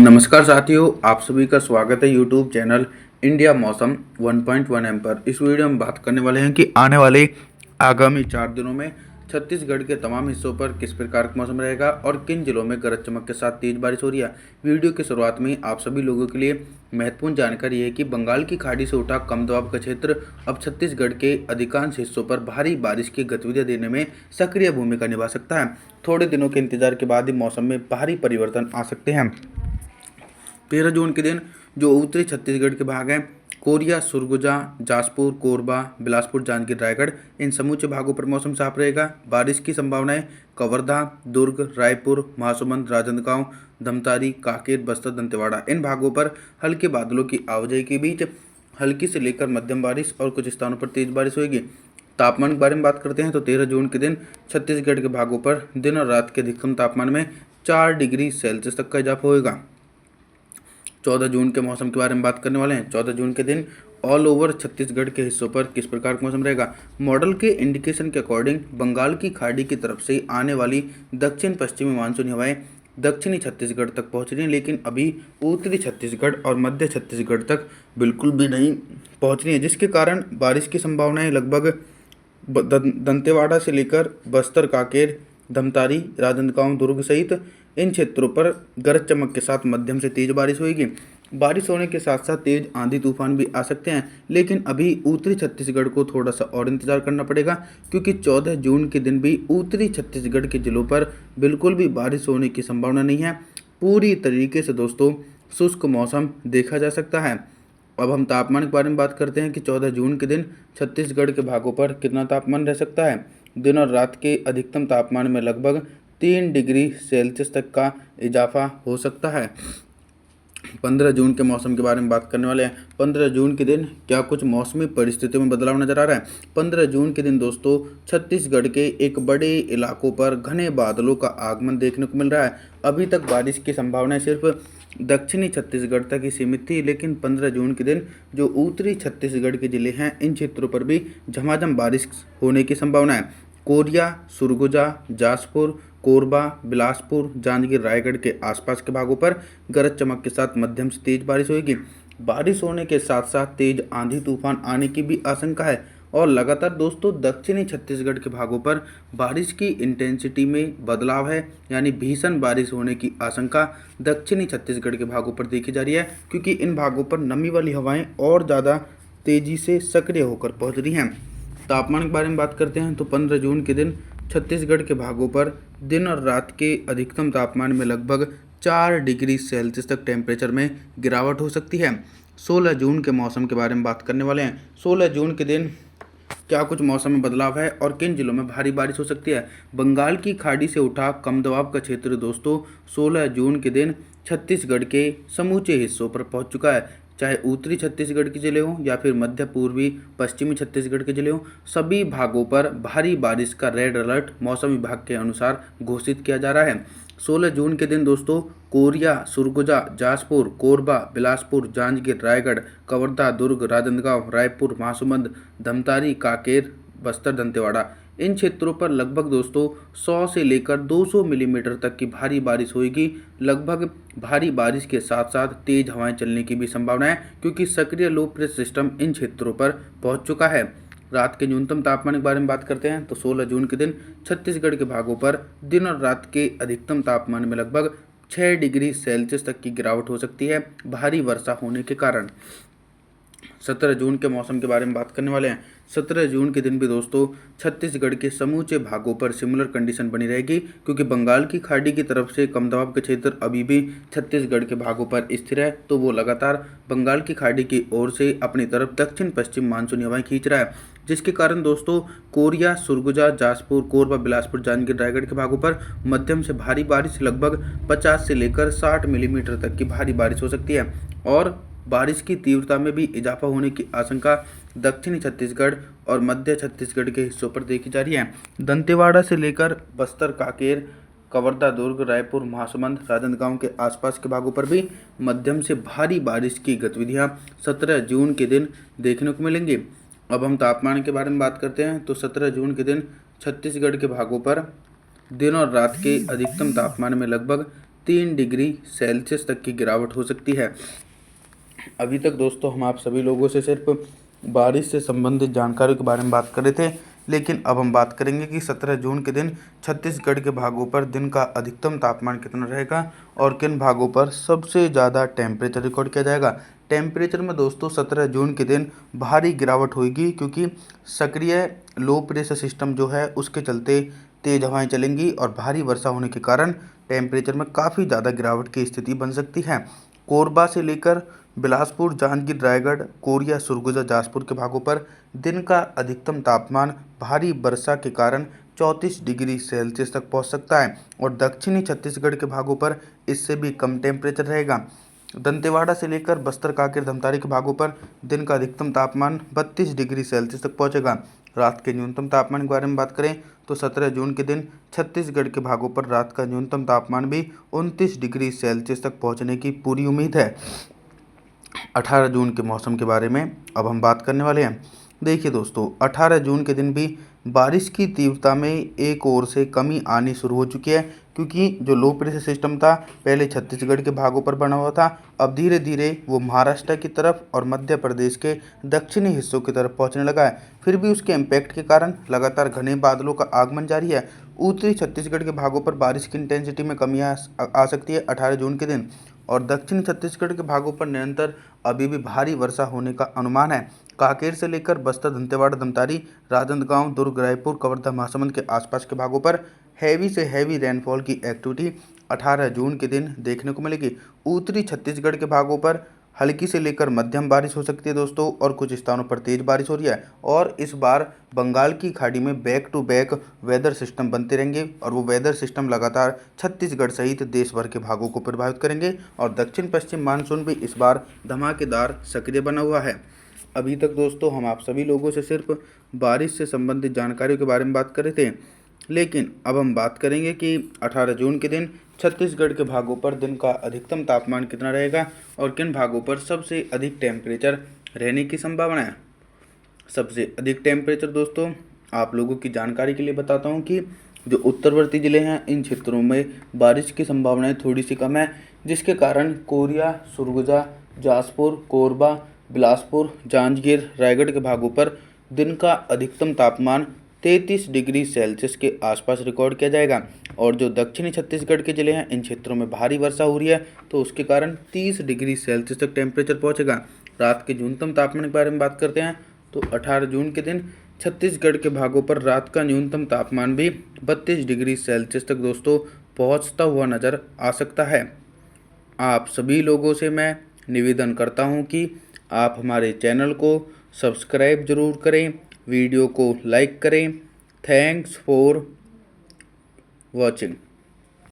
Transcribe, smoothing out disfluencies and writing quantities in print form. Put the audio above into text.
नमस्कार साथियों, आप सभी का स्वागत है यूट्यूब चैनल इंडिया मौसम 1.1 एम पर। इस वीडियो में बात करने वाले हैं कि आने वाले आगामी 4 दिनों में छत्तीसगढ़ के तमाम हिस्सों पर किस प्रकार का मौसम रहेगा और किन जिलों में गरज चमक के साथ तेज बारिश हो रही है। वीडियो की शुरुआत में आप सभी लोगों के लिए महत्वपूर्ण जानकारी है कि बंगाल की खाड़ी से उठा कम दबाव का क्षेत्र अब छत्तीसगढ़ के अधिकांश हिस्सों पर भारी बारिश की गतिविधियां देने में सक्रिय भूमिका निभा सकता है। थोड़े दिनों के इंतजार के बाद ही मौसम में भारी परिवर्तन आ सकते हैं। 13 जून के दिन जो उत्तरी छत्तीसगढ़ के भाग हैं, कोरिया, सुरगुजा, जासपुर, कोरबा, बिलासपुर, जांजगीर, रायगढ़, इन समूचे भागों पर मौसम साफ रहेगा। बारिश की संभावनाएं कवर्धा, दुर्ग, रायपुर, महासमुंद, राजनांदगांव, धमतारी, कांकेर, बस्तर, दंतेवाड़ा, इन भागों पर हल्के बादलों की आवाजाही के बीच हल्की से लेकर मध्यम बारिश और कुछ स्थानों पर तेज बारिश होगी। तापमान के बारे में बात करते हैं तो 13 जून के दिन छत्तीसगढ़ के भागों पर दिन और रात के अधिकतम तापमान में 4 डिग्री सेल्सियस तक का इजाफा होगा। 14 जून के मौसम के बारे में बात करने वाले हैं। 14 जून के दिन ऑल ओवर छत्तीसगढ़ के हिस्सों पर किस प्रकार का मौसम रहेगा। मॉडल के इंडिकेशन के अकॉर्डिंग बंगाल की खाड़ी की तरफ से आने वाली दक्षिण पश्चिमी मानसूनी हवाएं दक्षिणी छत्तीसगढ़ तक पहुंच रही हैं, लेकिन अभी उत्तरी छत्तीसगढ़ और मध्य छत्तीसगढ़ तक बिल्कुल भी नहीं पहुंच रही हैं, जिसके कारण बारिश की संभावनाएं लगभग दंतेवाड़ा से लेकर बस्तर, कांकेर, धमतारी, राजनांदगांव, दुर्ग सहित इन क्षेत्रों पर गरज चमक के साथ मध्यम से तेज बारिश होगी। बारिश होने के साथ साथ तेज आंधी तूफान भी आ सकते हैं, लेकिन अभी उत्तरी छत्तीसगढ़ को थोड़ा सा और इंतजार करना पड़ेगा, क्योंकि 14 जून के दिन भी उत्तरी छत्तीसगढ़ के जिलों पर बिल्कुल भी बारिश होने की संभावना नहीं है। पूरी तरीके से दोस्तों शुष्क मौसम देखा जा सकता है। अब हम तापमान के बारे में बात करते हैं कि 14 जून के दिन छत्तीसगढ़ के भागों पर कितना तापमान रह सकता है। दिन और रात के अधिकतम तापमान में लगभग 3 डिग्री सेल्सियस तक का इजाफा हो सकता है। 15 जून के मौसम के बारे में बात करने वाले हैं। 15 जून के दिन क्या कुछ मौसमी परिस्थितियों में बदलाव नजर आ रहा है। 15 जून के दिन दोस्तों छत्तीसगढ़ के एक बड़े इलाकों पर घने बादलों का आगमन देखने को मिल रहा है। अभी तक बारिश की संभावना सिर्फ दक्षिणी छत्तीसगढ़ तक ही सीमित थी, लेकिन 15 जून के दिन जो उत्तरी छत्तीसगढ़ के जिले हैं, इन क्षेत्रों पर भी झमाझम बारिश होने की संभावना है। कोरिया, सुरगुजा, जासपुर, कोरबा, बिलासपुर, जांजगीर, रायगढ़ के आसपास के भागों पर गरज चमक के साथ मध्यम से तेज बारिश होगी। बारिश होने के साथ साथ तेज आंधी तूफान आने की भी आशंका है और लगातार दोस्तों दक्षिणी छत्तीसगढ़ के भागों पर बारिश की इंटेंसिटी में बदलाव है, यानी भीषण बारिश होने की आशंका दक्षिणी छत्तीसगढ़ के भागों पर देखी जा रही है, क्योंकि इन भागों पर नमी वाली हवाएं और ज़्यादा तेज़ी से सक्रिय होकर पहुंच रही हैं। तापमान के बारे में बात करते हैं तो 15 जून के दिन छत्तीसगढ़ के भागों पर दिन और रात के अधिकतम तापमान में लगभग 4 डिग्री सेल्सियस तक टेम्परेचर में गिरावट हो सकती है। 16 जून के मौसम के बारे में बात करने वाले हैं। 16 जून के दिन क्या कुछ मौसम में बदलाव है और किन जिलों में भारी बारिश हो सकती है। बंगाल की खाड़ी से उठा कम दबाव का क्षेत्र दोस्तों 16 जून के दिन छत्तीसगढ़ के समूचे हिस्सों पर पहुंच चुका है। चाहे उत्तरी छत्तीसगढ़ के जिले हों या फिर मध्य पूर्वी पश्चिमी छत्तीसगढ़ के जिले हों, सभी भागों पर भारी बारिश का रेड अलर्ट मौसम विभाग के अनुसार घोषित किया जा रहा है। 16 जून के दिन दोस्तों कोरिया, सुरगुजा, जासपुर, कोरबा, बिलासपुर, जांजगीर, रायगढ़, कवर्धा, दुर्ग, राजनांदगांव, रायपुर, महासमुंद, धमतारी, कांकेर, बस्तर, दंतेवाड़ा, इन क्षेत्रों पर लगभग दोस्तों 100 से लेकर 200 मिलीमीटर तक की भारी बारिश होगी। लगभग भारी बारिश के साथ साथ तेज हवाएं चलने की भी संभावना है, क्योंकि सक्रिय लो प्रेशर सिस्टम इन क्षेत्रों पर पहुंच चुका है। रात के न्यूनतम तापमान के बारे में बात करते हैं तो 16 जून के दिन छत्तीसगढ़ के भागों पर दिन और रात के अधिकतम तापमान में लगभग 6 डिग्री सेल्सियस तक की गिरावट हो सकती है, भारी वर्षा होने के कारण। 17 जून के मौसम के बारे में बात करने वाले हैं। 17 जून के दिन भी दोस्तों छत्तीसगढ़ के समूचे भागों पर सिमिलर कंडीशन बनी रहेगी, क्योंकि बंगाल की खाड़ी की तरफ से कम दबाव के क्षेत्र अभी भी छत्तीसगढ़ के भागों पर स्थिर है, तो वो लगातार बंगाल की खाड़ी की ओर से अपनी तरफ दक्षिण पश्चिम मानसूनी हवाएं खींच रहा है, जिसके कारण दोस्तों कोरिया, सुरगुजा, जासपुर, कोरबा, बिलासपुर, जांजगीर, रायगढ़ के भागों पर मध्यम से भारी बारिश लगभग 50 से लेकर 60 मिलीमीटर तक की भारी बारिश हो सकती है और बारिश की तीव्रता में भी इजाफा होने की आशंका दक्षिणी छत्तीसगढ़ और मध्य छत्तीसगढ़ के हिस्सों पर देखी जा रही है। दंतेवाड़ा से लेकर बस्तर, कांकेर, कवर्धा, दुर्ग, रायपुर, महासमुंद, राजनांदगांव के आसपास के भागों पर भी मध्यम से भारी बारिश की गतिविधियां 17 जून के दिन देखने को मिलेंगी। अब हम तापमान के बारे में बात करते हैं तो 17 जून के दिन छत्तीसगढ़ के भागों पर दिन और रात के अधिकतम तापमान में लगभग 3 डिग्री सेल्सियस तक की गिरावट हो सकती है। अभी तक दोस्तों हम आप सभी लोगों से सिर्फ बारिश से संबंधित जानकारियों के बारे में बात कर रहे थे, लेकिन अब हम बात करेंगे कि 17 जून के दिन छत्तीसगढ़ के भागों पर दिन का अधिकतम तापमान कितना रहेगा और किन भागों पर सबसे ज़्यादा टेम्परेचर रिकॉर्ड किया जाएगा। टेम्परेचर में दोस्तों 17 जून के दिन भारी गिरावट होगी, क्योंकि सक्रिय लो प्रेशर सिस्टम जो है उसके चलते तेज़ हवाएं चलेंगी और भारी वर्षा होने के कारण टेम्परेचर में काफ़ी ज़्यादा गिरावट की स्थिति बन सकती है। कोरबा से लेकर बिलासपुर, जांजगीर, रायगढ़, कोरिया, सरगुजा, जाजपुर के भागों पर दिन का अधिकतम तापमान भारी वर्षा के कारण 34 डिग्री सेल्सियस तक पहुंच सकता है और दक्षिणी छत्तीसगढ़ के भागों पर इससे भी कम टेम्परेचर रहेगा। दंतेवाड़ा से लेकर बस्तर, कांकेर, धमतारी के भागों पर दिन का अधिकतम तापमान 32 डिग्री सेल्सियस तक पहुंचेगा। रात के न्यूनतम तापमान के बारे में बात करें तो 17 जून के दिन छत्तीसगढ़ के भागों पर रात का न्यूनतम तापमान भी 29 डिग्री सेल्सियस तक पहुंचने की पूरी उम्मीद है। 18 जून के मौसम के बारे में अब हम बात करने वाले हैं। देखिए दोस्तों, 18 जून के दिन भी बारिश की तीव्रता में एक ओर से कमी आनी शुरू हो चुकी है, क्योंकि जो लो प्रेशर सिस्टम था पहले छत्तीसगढ़ के भागों पर बना हुआ था, अब धीरे धीरे वो महाराष्ट्र की तरफ और मध्य प्रदेश के दक्षिणी हिस्सों की तरफ पहुंचने लगा है। फिर भी उसके इम्पैक्ट के कारण लगातार घने बादलों का आगमन जारी है। उत्तरी छत्तीसगढ़ के भागों पर बारिश की इंटेंसिटी में कमी आ सकती है 18 जून के दिन, और दक्षिणी छत्तीसगढ़ के भागों पर निरंतर अभी भी भारी वर्षा होने का अनुमान है। कांकेर से लेकर बस्तर, दंतेवाड़ा, धमतारी, राजनांदगांव, दुर्ग, रायपुर, कवर्धा, महासमुंद के आसपास के भागों पर हैवी से हैवी रेनफॉल की एक्टिविटी 18 जून के दिन देखने को मिलेगी। उत्तरी छत्तीसगढ़ के भागों पर हल्की से लेकर मध्यम बारिश हो सकती है दोस्तों, और कुछ स्थानों पर तेज बारिश हो रही है। और इस बार बंगाल की खाड़ी में back to back weather system बनते रहेंगे और वो वेदर सिस्टम लगातार छत्तीसगढ़ सहित देश भर के भागों को प्रभावित करेंगे और दक्षिण पश्चिम मानसून भी इस बार धमाकेदार सक्रिय बना हुआ है। अभी तक दोस्तों हम आप सभी लोगों से सिर्फ बारिश से संबंधित जानकारियों के बारे में बात कर रहे थे, लेकिन अब हम बात करेंगे कि 18 जून के दिन छत्तीसगढ़ के भागों पर दिन का अधिकतम तापमान कितना रहेगा और किन भागों पर सबसे अधिक टेम्परेचर रहने की संभावना है। सबसे अधिक टेम्परेचर दोस्तों आप लोगों की जानकारी के लिए बताता हूं कि जो उत्तरवर्ती ज़िले हैं इन क्षेत्रों में बारिश की संभावनाएं थोड़ी सी कम है, जिसके कारण कोरिया, सरगुजा, जाजपुर, कोरबा, बिलासपुर, जांजगीर, रायगढ़ के भागों पर दिन का अधिकतम तापमान 33 डिग्री सेल्सियस के आसपास रिकॉर्ड किया जाएगा। और जो दक्षिणी छत्तीसगढ़ के ज़िले हैं इन क्षेत्रों में भारी वर्षा हो रही है, तो उसके कारण 30 डिग्री सेल्सियस तक टेम्परेचर पहुंचेगा। रात के न्यूनतम तापमान के बारे में बात करते हैं तो 18 जून के दिन छत्तीसगढ़ के भागों पर रात का न्यूनतम तापमान भी 32 डिग्री सेल्सियस तक दोस्तों पहुंचता हुआ नज़र आ सकता है। आप सभी लोगों से मैं निवेदन करता हूं कि आप हमारे चैनल को सब्सक्राइब ज़रूर करें, वीडियो को लाइक करें। Thanks for watching.